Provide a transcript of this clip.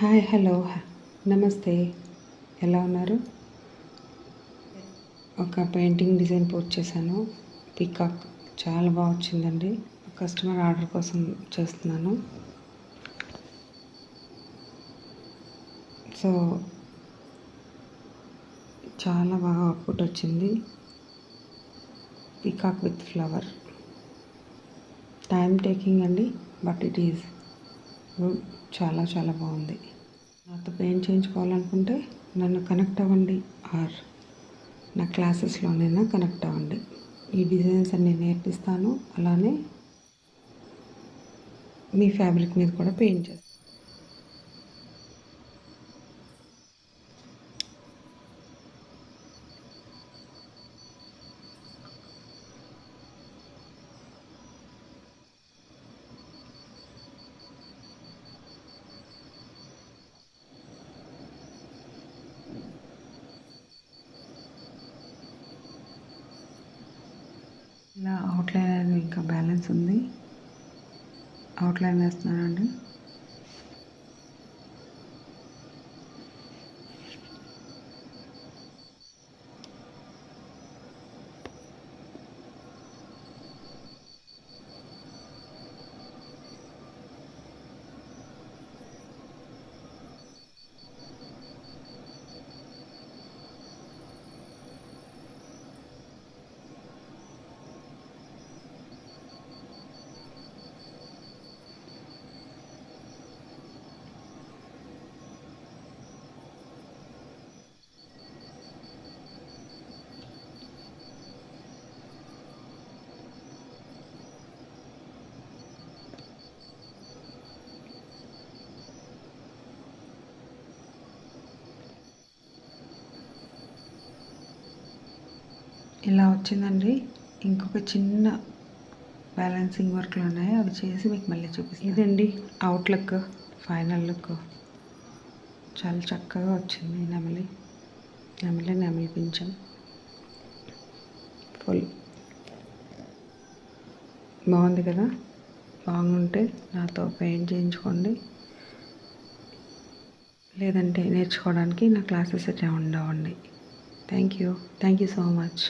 Hi hello నమస్తే, ఎలా ఉన్నారు? ఒక పెయింటింగ్ డిజైన్ పోస్ట్ చేశాను. పీకాక్ చాలా బాగా వచ్చిందండి. కస్టమర్ ఆర్డర్ కోసం చేస్తున్నాను. సో చాలా బాగా అవుట్పుట్ వచ్చింది. Peacock with flower. Time taking అండి, బట్ ఇట్ ఈజ్ గుడ్. చాలా చాలా బాగుంది. నాతో పెయింట్ చేయించుకోవాలనుకుంటే నన్ను కనెక్ట్ అవ్వండి, ఆర్ నా క్లాసెస్లోనైనా కనెక్ట్ అవ్వండి. ఈ డిజైన్స్ అన్నీ నేర్పిస్తాను. అలానే మీ ఫ్యాబ్రిక్ మీద కూడా పెయింట్ చేస్తాను. ఇలా అవుట్లైన్ అనేది ఇంకా బ్యాలెన్స్ ఉంది. అవుట్లైన్ వేస్తున్నానండి. ఇలా వచ్చిందండి. ఇంకొక చిన్న బ్యాలెన్సింగ్ వర్క్లు ఉన్నాయి, అవి చేసి మీకు మళ్ళీ చూపిస్తాను. ఇదండి అవుట్ లుక్, ఫైనల్ లుక్. చాలా చక్కగా వచ్చింది. నెమలి పింఛం ఫుల్ బాగుంది కదా. బాగుంటే నాతో పెయింట్ చేయించుకోండి, లేదంటే నేర్చుకోవడానికి నా క్లాసెస్ అటెండ్ అవ్వండి. Thank you so much.